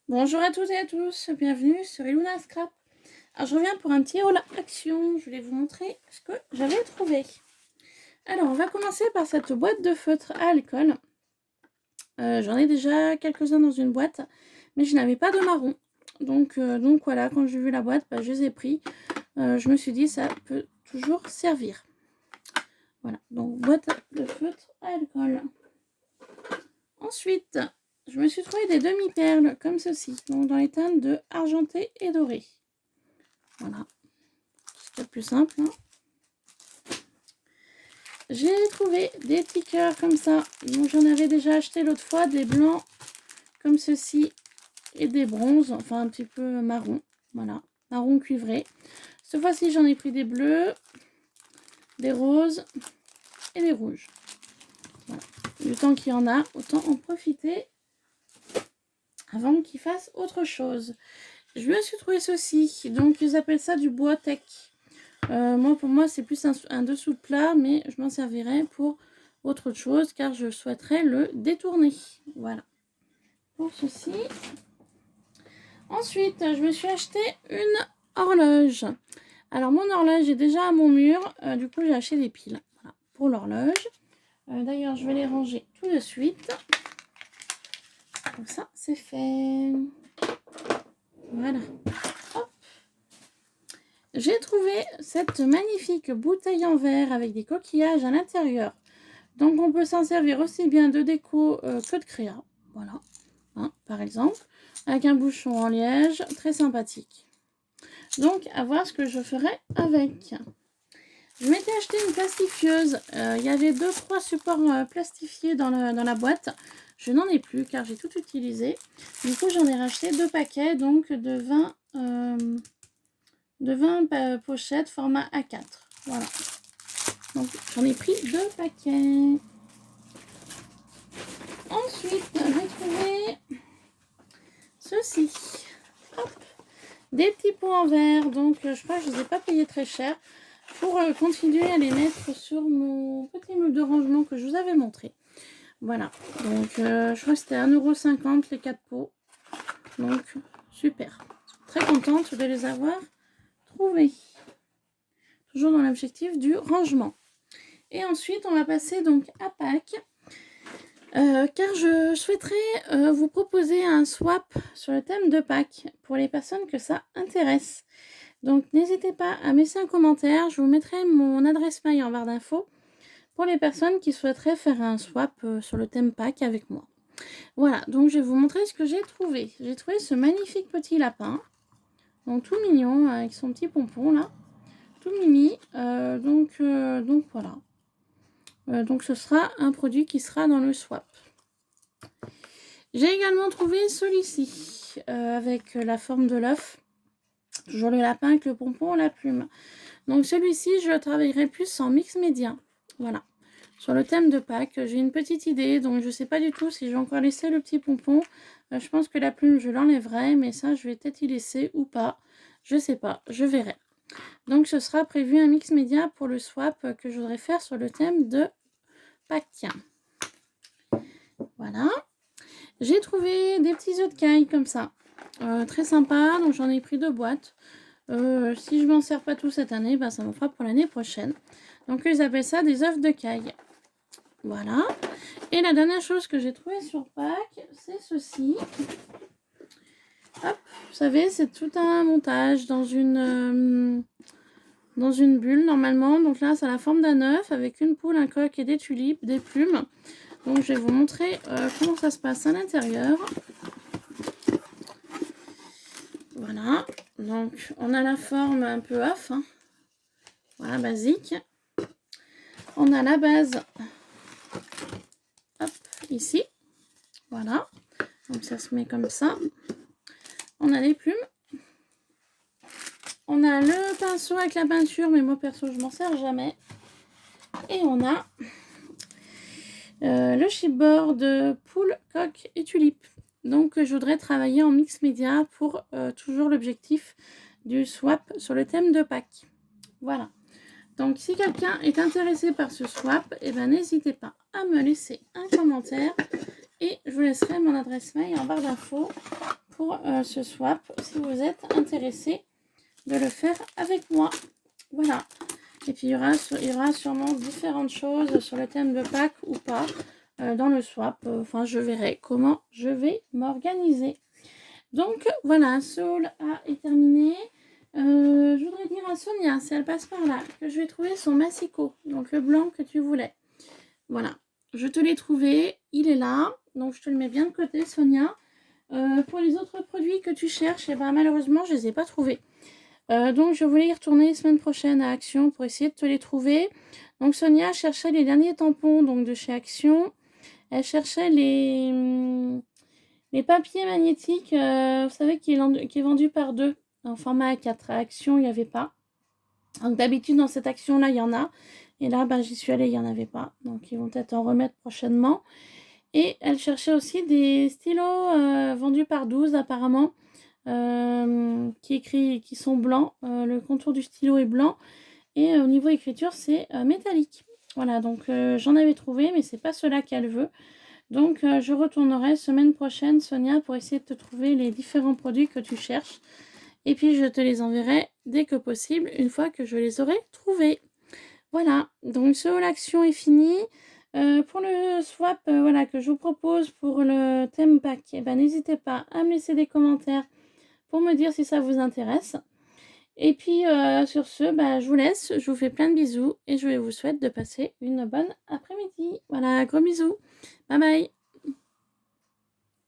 Bonjour à toutes et à tous, bienvenue sur Iluna Scrap. Alors je reviens pour un petit haul action, je voulais vous montrer ce que j'avais trouvé. Alors on va commencer par cette boîte de feutre à alcool. J'en ai déjà quelques-uns dans une boîte, mais je n'avais pas de marron. Donc voilà, quand j'ai vu la boîte, je les ai pris. Je me suis dit ça peut toujours servir. Voilà, donc boîte de feutre à alcool. Ensuite, je me suis trouvé des demi-perles comme ceci, donc dans les teintes de argenté et doré. Voilà, c'est le plus simple. Hein. J'ai trouvé des petits cœurs comme ça, donc j'en avais déjà acheté l'autre fois, des blancs comme ceci et des bronzes, enfin un petit peu marron, voilà, marron cuivré. Cette fois-ci j'en ai pris des bleus, des roses et des rouges. Voilà. Du temps qu'il y en a, autant en profiter avant qu'il fasse autre chose. Je me suis trouvé ceci, donc ils appellent ça du bois tech. Pour moi, c'est plus un dessous de plat, mais je m'en servirai pour autre chose, car je souhaiterais le détourner. Voilà, pour ceci. Ensuite, je me suis acheté une horloge. Alors, mon horloge est déjà à mon mur, du coup, j'ai acheté des piles voilà, pour l'horloge. D'ailleurs, je vais les ranger tout de suite. Comme ça, c'est fait. Voilà. J'ai trouvé cette magnifique bouteille en verre avec des coquillages à l'intérieur. Donc on peut s'en servir aussi bien de déco que de créa. Voilà, hein, par exemple. Avec un bouchon en liège, très sympathique. Donc à voir ce que je ferai avec. Je m'étais acheté une plastifieuse. Il y avait 2-3 supports plastifiés dans la boîte. Je n'en ai plus car j'ai tout utilisé. Du coup j'en ai racheté 2 paquets donc de 20 pochettes format A4. Voilà. Donc j'en ai pris 2 paquets. Ensuite, j'ai trouvé ceci. Hop. Des petits pots en verre. Donc je crois que je ne les ai pas payés très cher. Pour continuer à les mettre sur mon petit meuble de rangement que je vous avais montré. Voilà. Donc je crois que c'était 1,50 € les 4 pots. Donc super. Très contente de les avoir trouvés. Toujours dans l'objectif du rangement. Et ensuite, on va passer donc à Pâques. Car je souhaiterais vous proposer un swap sur le thème de Pâques pour les personnes que ça intéresse. Donc n'hésitez pas à me laisser un commentaire, je vous mettrai mon adresse mail en barre d'infos pour les personnes qui souhaiteraient faire un swap sur le thème Pâques avec moi. Voilà, donc je vais vous montrer ce que j'ai trouvé. J'ai trouvé ce magnifique petit lapin, donc tout mignon avec son petit pompon là, tout mimi, donc voilà. Donc ce sera un produit qui sera dans le swap. J'ai également trouvé celui-ci avec la forme de l'œuf. Toujours le lapin avec le pompon, la plume. Donc celui-ci, je le travaillerai plus en mix média. Voilà. Sur le thème de Pâques, j'ai une petite idée. Donc je ne sais pas du tout si je vais encore laisser le petit pompon. Je pense que la plume, je l'enlèverai. Mais ça, je vais peut-être y laisser ou pas. Je ne sais pas. Je verrai. Donc ce sera prévu un mix média pour le swap que je voudrais faire sur le thème de Pâques. Voilà. J'ai trouvé des petits œufs de caille comme ça. Très sympa. Donc j'en ai pris 2 boîtes. Si je m'en sers pas tout cette année, ça m'en fera pour l'année prochaine. Donc ils appellent ça des œufs de caille. Voilà. Et la dernière chose que j'ai trouvée sur Pâques, c'est ceci. Hop, vous savez, c'est tout un montage dans une bulle normalement. Donc là, c'est la forme d'un œuf avec une poule, un coq et des tulipes, des plumes. Donc je vais vous montrer comment ça se passe à l'intérieur. Voilà. Donc on a la forme un peu œuf. Hein. Voilà, basique. On a la base. Hop, ici. Voilà. Donc ça se met comme ça. On a les plumes. On a le pinceau avec la peinture, mais moi perso je m'en sers jamais. Et on a le chipboard poule, coq et tulipe. Donc je voudrais travailler en mix média pour toujours l'objectif du swap sur le thème de Pâques. Voilà. Donc si quelqu'un est intéressé par ce swap, n'hésitez pas à me laisser un commentaire et je vous laisserai mon adresse mail en barre d'infos pour ce swap si vous êtes intéressé de le faire avec moi. Voilà. Et puis il y aura sûrement différentes choses sur le thème de Pâques ou pas dans le swap. Enfin, je verrai comment je vais m'organiser. Donc voilà, Soul est terminé. Je voudrais dire à Sonia, si elle passe par là, que je vais trouver son massicot, donc le blanc que tu voulais. Voilà, je te l'ai trouvé, il est là, donc je te le mets bien de côté, Sonia. Pour les autres produits que tu cherches, eh ben, malheureusement, je ne les ai pas trouvés. Donc, je voulais y retourner semaine prochaine à Action pour essayer de te les trouver. Donc, Sonia cherchait les derniers tampons donc, de chez Action. Elle cherchait les papiers magnétiques, vous savez, qui est vendu par 2 en format A4. À Action, il n'y avait pas. Donc, d'habitude, dans cette Action-là, il y en a. Et là, j'y suis allée, il n'y en avait pas. Donc, ils vont peut-être en remettre prochainement. Et elle cherchait aussi des stylos vendus par 12 apparemment. Qui sont blancs. Le contour du stylo est blanc. Et au niveau écriture, c'est métallique. Voilà, donc j'en avais trouvé, mais c'est pas cela qu'elle veut. Donc je retournerai semaine prochaine, Sonia, pour essayer de te trouver les différents produits que tu cherches. Et puis je te les enverrai dès que possible, une fois que je les aurai trouvés. Voilà, donc ce haul action est fini. Pour le swap voilà, que je vous propose pour le thème pack, eh ben, n'hésitez pas à me laisser des commentaires pour me dire si ça vous intéresse. Et puis sur ce, je vous laisse, je vous fais plein de bisous et je vous souhaite de passer une bonne après-midi. Voilà, gros bisous. Bye bye.